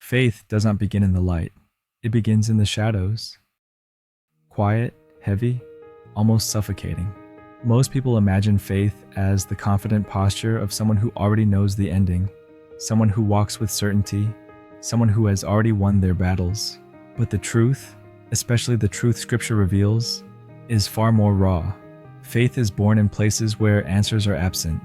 Faith does not begin in the light. It begins in the shadows. Quiet, heavy, almost suffocating. Most people imagine faith as the confident posture of someone who already knows the ending, someone who walks with certainty, someone who has already won their battles. But the truth, especially the truth Scripture reveals, is far more raw. Faith is born in places where answers are absent,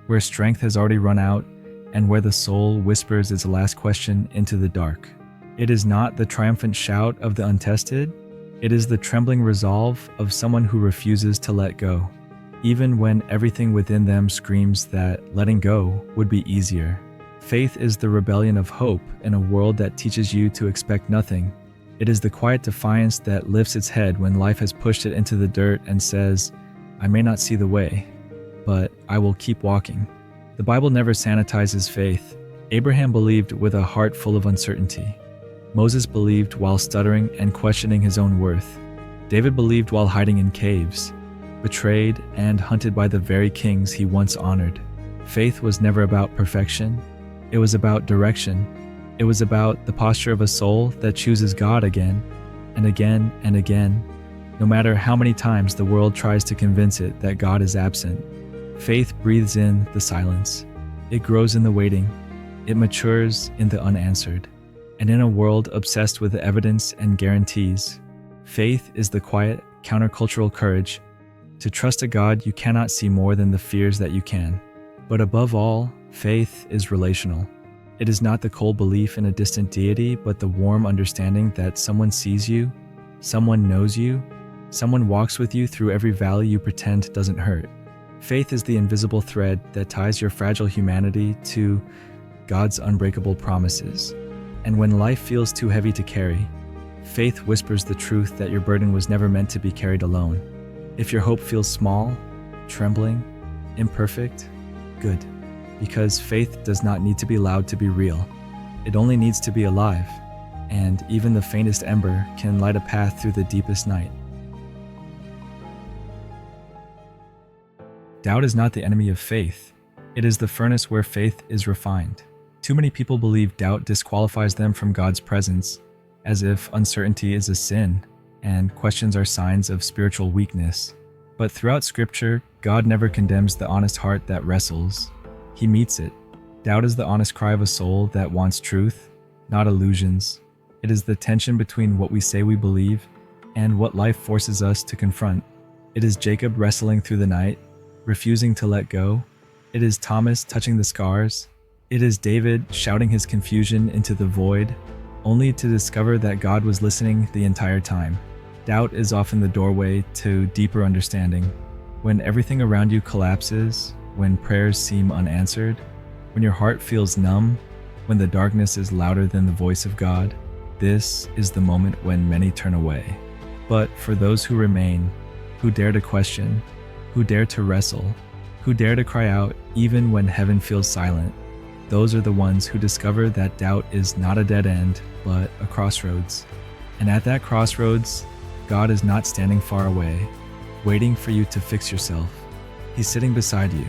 where strength has already run out, and where the soul whispers its last question into the dark. It is not the triumphant shout of the untested, it is the trembling resolve of someone who refuses to let go, even when everything within them screams that letting go would be easier. Faith is the rebellion of hope in a world that teaches you to expect nothing. It is the quiet defiance that lifts its head when life has pushed it into the dirt and says, I may not see the way, but I will keep walking. The Bible never sanitizes faith. Abraham believed with a heart full of uncertainty. Moses believed while stuttering and questioning his own worth. David believed while hiding in caves, betrayed and hunted by the very kings he once honored. Faith was never about perfection. It was about direction. It was about the posture of a soul that chooses God again and again and again, no matter how many times the world tries to convince it that God is absent. Faith breathes in the silence. It grows in the waiting. It matures in the unanswered. And in a world obsessed with evidence and guarantees, faith is the quiet, countercultural courage to trust a God you cannot see more than the fears that you can. But above all, faith is relational. It is not the cold belief in a distant deity, but the warm understanding that someone sees you, someone knows you, someone walks with you through every valley you pretend doesn't hurt. Faith is the invisible thread that ties your fragile humanity to God's unbreakable promises. And when life feels too heavy to carry, faith whispers the truth that your burden was never meant to be carried alone. If your hope feels small, trembling, imperfect, good. Because faith does not need to be loud to be real. It only needs to be alive. And even the faintest ember can light a path through the deepest night. Doubt is not the enemy of faith. It is the furnace where faith is refined. Too many people believe doubt disqualifies them from God's presence, as if uncertainty is a sin, and questions are signs of spiritual weakness. But throughout Scripture, God never condemns the honest heart that wrestles. He meets it. Doubt is the honest cry of a soul that wants truth, not illusions. It is the tension between what we say we believe and what life forces us to confront. It is Jacob wrestling through the night, refusing to let go. It is Thomas touching the scars. It is David shouting his confusion into the void, only to discover that God was listening the entire time. Doubt is often the doorway to deeper understanding. When everything around you collapses, when prayers seem unanswered, when your heart feels numb, when the darkness is louder than the voice of God, this is the moment when many turn away. But for those who remain, who dare to question, who dare to wrestle, who dare to cry out even when heaven feels silent, those are the ones who discover that doubt is not a dead end, but a crossroads. And at that crossroads, God is not standing far away, waiting for you to fix yourself. He's sitting beside you,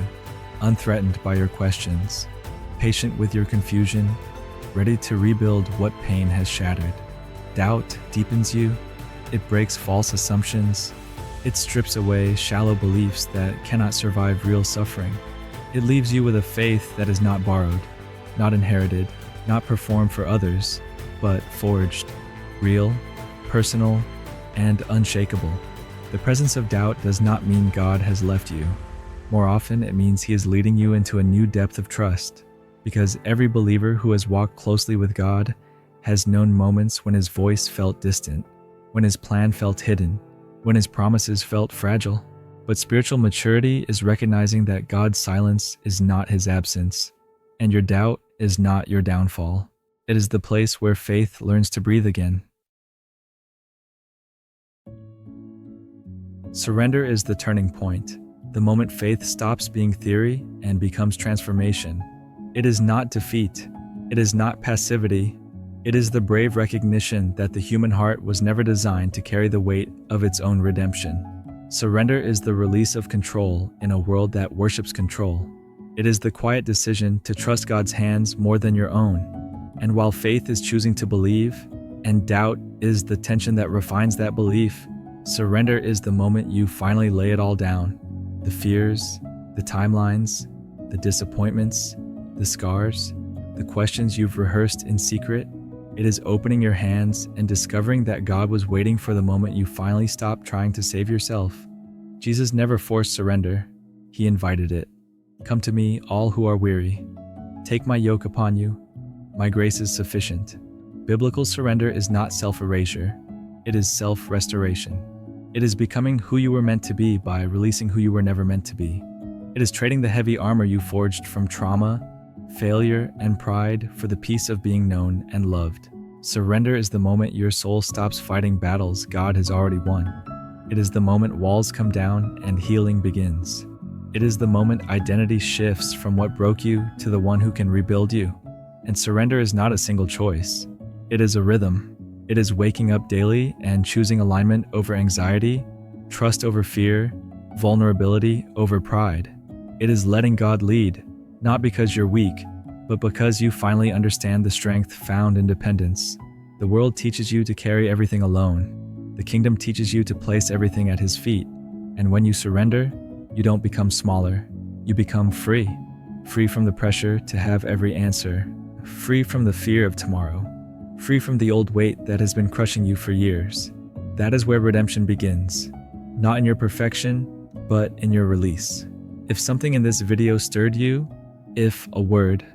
unthreatened by your questions, patient with your confusion, ready to rebuild what pain has shattered. Doubt deepens you. It breaks false assumptions. It strips away shallow beliefs that cannot survive real suffering. It leaves you with a faith that is not borrowed, not inherited, not performed for others, but forged, real, personal, and unshakable. The presence of doubt does not mean God has left you. More often, it means He is leading you into a new depth of trust, because every believer who has walked closely with God has known moments when His voice felt distant, when His plan felt hidden, when His promises felt fragile. But spiritual maturity is recognizing that God's silence is not His absence, and your doubt is not your downfall. It is the place where faith learns to breathe again. Surrender is the turning point, the moment faith stops being theory and becomes transformation. It is not defeat. It is not passivity. It is the brave recognition that the human heart was never designed to carry the weight of its own redemption. Surrender is the release of control in a world that worships control. It is the quiet decision to trust God's hands more than your own. And while faith is choosing to believe, and doubt is the tension that refines that belief, surrender is the moment you finally lay it all down. The fears, the timelines, the disappointments, the scars, the questions you've rehearsed in secret. It is opening your hands and discovering that God was waiting for the moment you finally stopped trying to save yourself. Jesus never forced surrender. He invited it. Come to me, all who are weary. Take my yoke upon you. My grace is sufficient. Biblical surrender is not self-erasure. It is self-restoration. It is becoming who you were meant to be by releasing who you were never meant to be. It is trading the heavy armor you forged from trauma, failure, and pride for the peace of being known and loved. Surrender is the moment your soul stops fighting battles God has already won. It is the moment walls come down and healing begins. It is the moment identity shifts from what broke you to the one who can rebuild you. And surrender is not a single choice. It is a rhythm. It is waking up daily and choosing alignment over anxiety, trust over fear, vulnerability over pride. It is letting God lead, not because you're weak, but because you finally understand the strength found in dependence. The world teaches you to carry everything alone. The kingdom teaches you to place everything at His feet. And when you surrender, you don't become smaller. You become free. Free from the pressure to have every answer. Free from the fear of tomorrow. Free from the old weight that has been crushing you for years. That is where redemption begins. Not in your perfection, but in your release. If something in this video stirred you, if a word,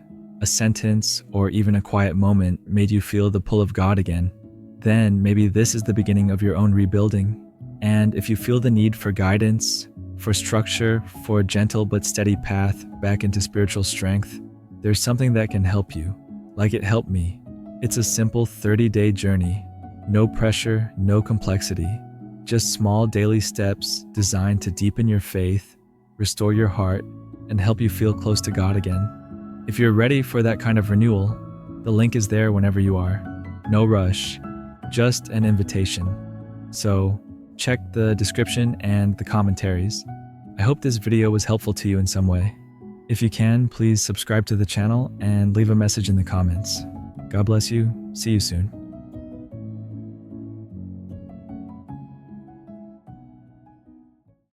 a sentence, or even a quiet moment made you feel the pull of God again, then maybe this is the beginning of your own rebuilding. And if you feel the need for guidance, for structure, for a gentle but steady path back into spiritual strength, there's something that can help you, like it helped me. It's a simple 30-day journey. No pressure, no complexity. Just small daily steps designed to deepen your faith, restore your heart, and help you feel close to God again. If you're ready for that kind of renewal, the link is there whenever you are. No rush, just an invitation. So check the description and the commentaries. I hope this video was helpful to you in some way. If you can, please subscribe to the channel and leave a message in the comments. God bless you. See you soon.